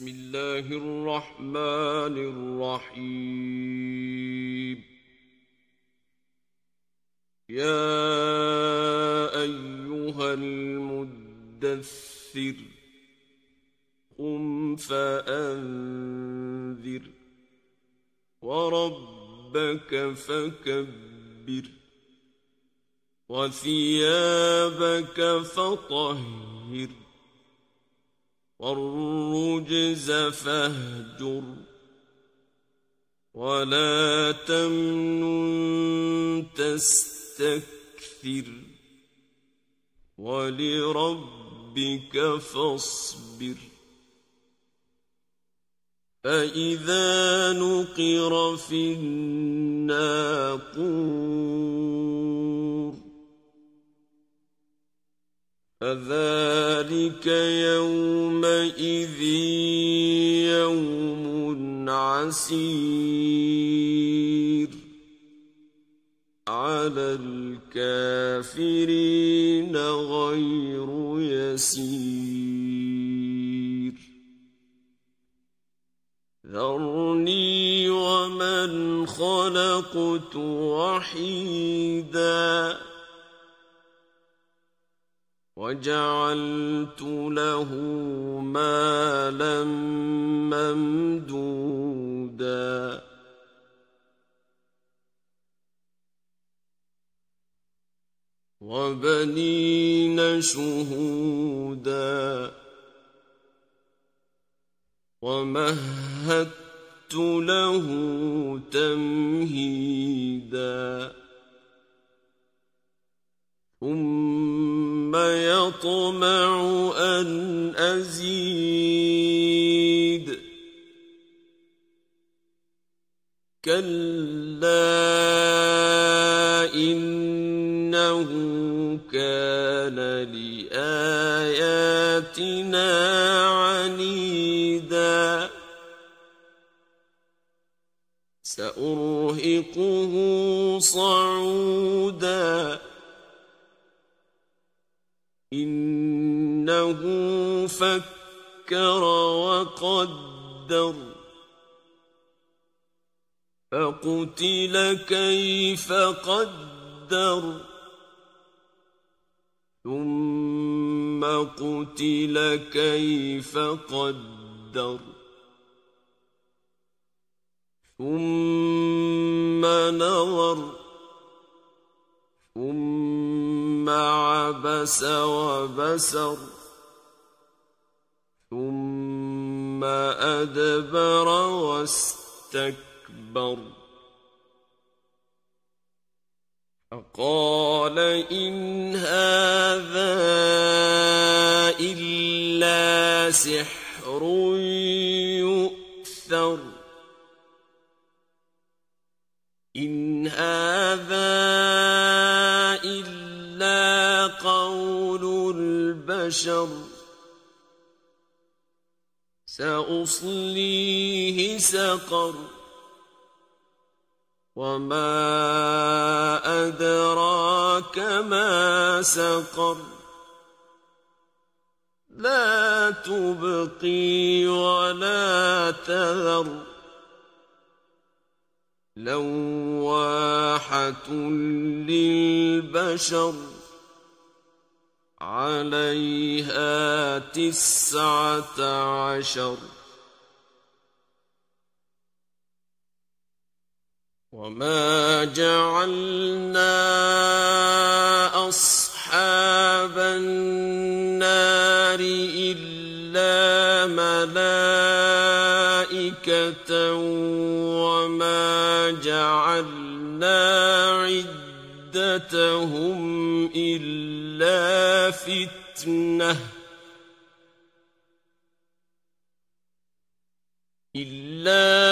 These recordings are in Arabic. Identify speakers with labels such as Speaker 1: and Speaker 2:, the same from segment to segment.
Speaker 1: بسم الله الرحمن الرحيم. يا أيها المدثر قم فأنذر وربك فكبر وثيابك فطهر والرجز فاهجر ولا تمنن تستكثر ولربك فاصبر. فإذا نقر في الناقور فذلك يومئذ يوم عسير على الكافرين غير يسير. ذرني ومن خلقت وحيدا وجعلت له مالا ممدودا وبنين شهودا ومهدت له تمهيدا ثم يطمع أن أزيد كلا إنه كان لآياتنا عنيدا سأرهقه صعودا إنه فكر وقدر فقتل كيف قدر ثم قتل كيف قدر ثم نظر ثم عبس وبسر ثم أدبر واستكبر فقال إن هذا إلا سحر يؤثر إن هذا إلا قول البشر سأصليه سقر وما أدراك ما سقر لا تبقي ولا تذر لواحة للبشر عليها 19 وما جعلنا أصحاب النار إلا ملائكة وما جعلنا عدتهم إلا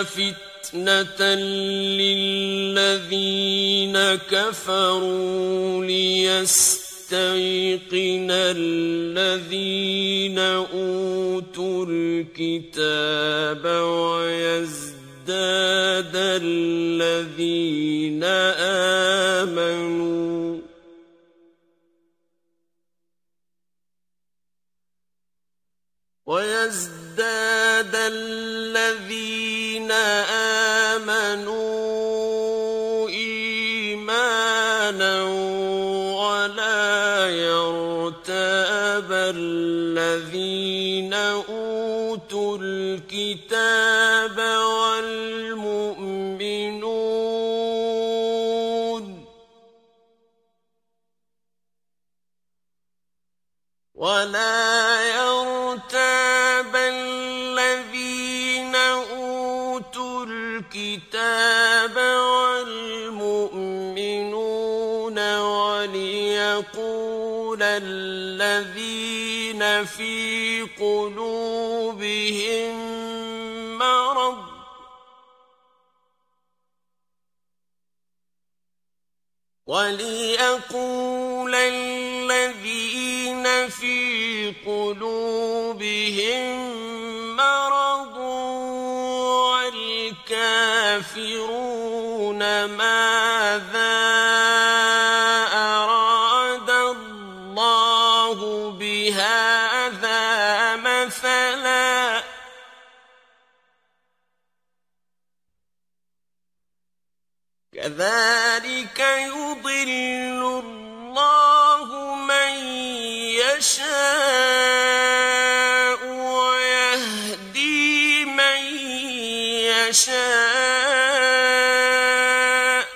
Speaker 1: فتنة للذين كفروا ليستيقن الذين أوتوا الكتاب ويزداد الذين آمنوا ويزداد الذين آمنوا إيمانا ولا يرتاب الذين أوتوا الكتاب والمؤمنون وليقول الذين في قلوبهم مرض والكافرون ماذا أراد الله بهذا مثلا كذلك يضل الله من يشاء ويهدي من يشاء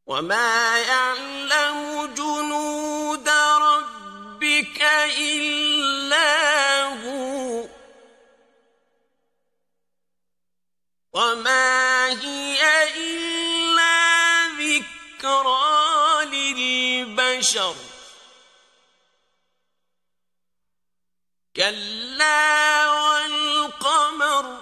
Speaker 1: وما يعلم جنود ربك إلا هو وما هي إلا ذكرى للبشر كلا والقمر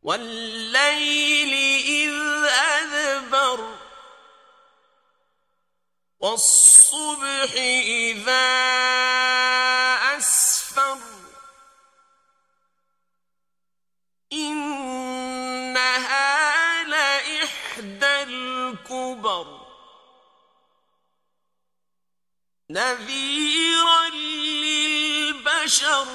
Speaker 1: والليل إذ أدبر والصبح إذا أسفر إنها لإحدى الكبر نذيرا للبشر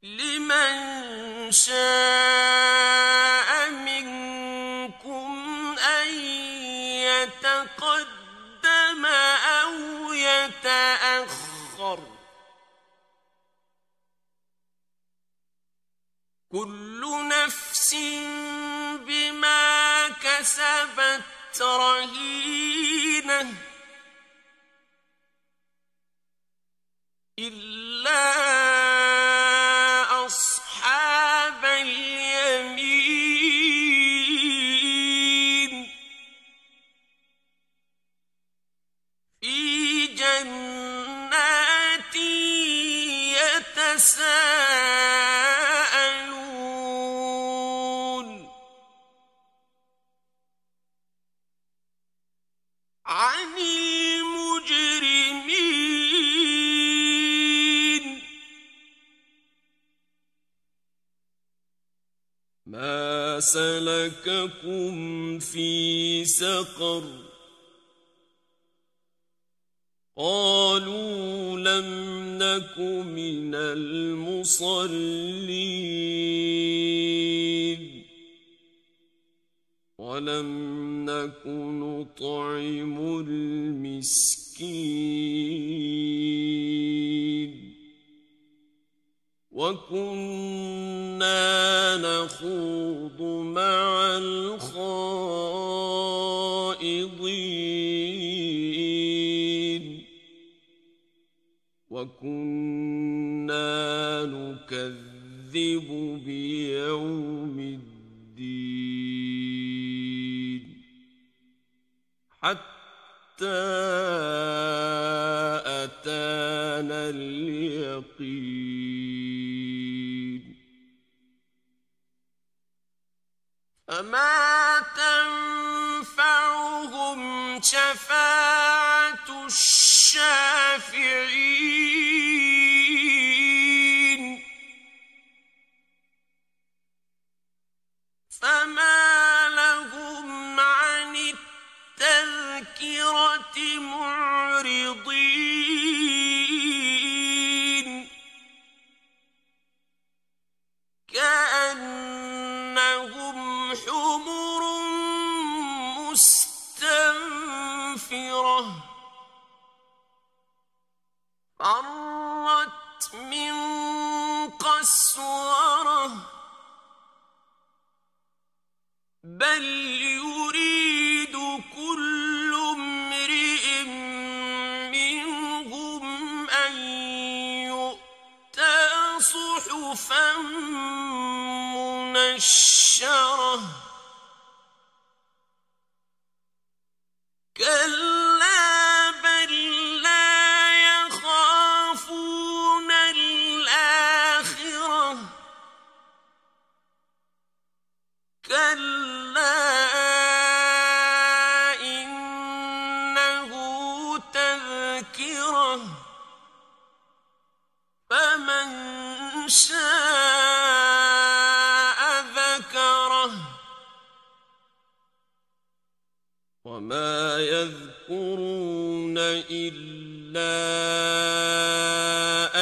Speaker 1: لمن شاء منكم أن يتقدم أو يتأخر كل نفس بما كسبت رهينة إلا أصحاب اليمين في جنات يتساءلون عن المجرمين ما سلككم في سقر قالوا لم نك من المصلين ولم نك نطعم المسكين وكنا نخوض مع الخائضين وكنا نكذب بيوم الدين حتى أتانا اليقين فما تنفعهم شفاعة الشافعين فما لهم عن معرضين كأنهم حمر مستنفرة فرت من قسورة بل يريد كل امرئ منهم أن يؤتى صحفا منشرة كلا بل لا يخافون الآخرة كلا إنه تذكرة فمن شاء ذكره وما يذكرون إلا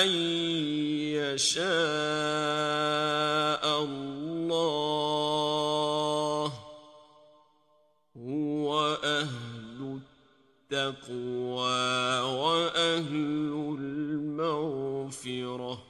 Speaker 1: أن يشاء الله هو أهل التقوى وأهل المغفرة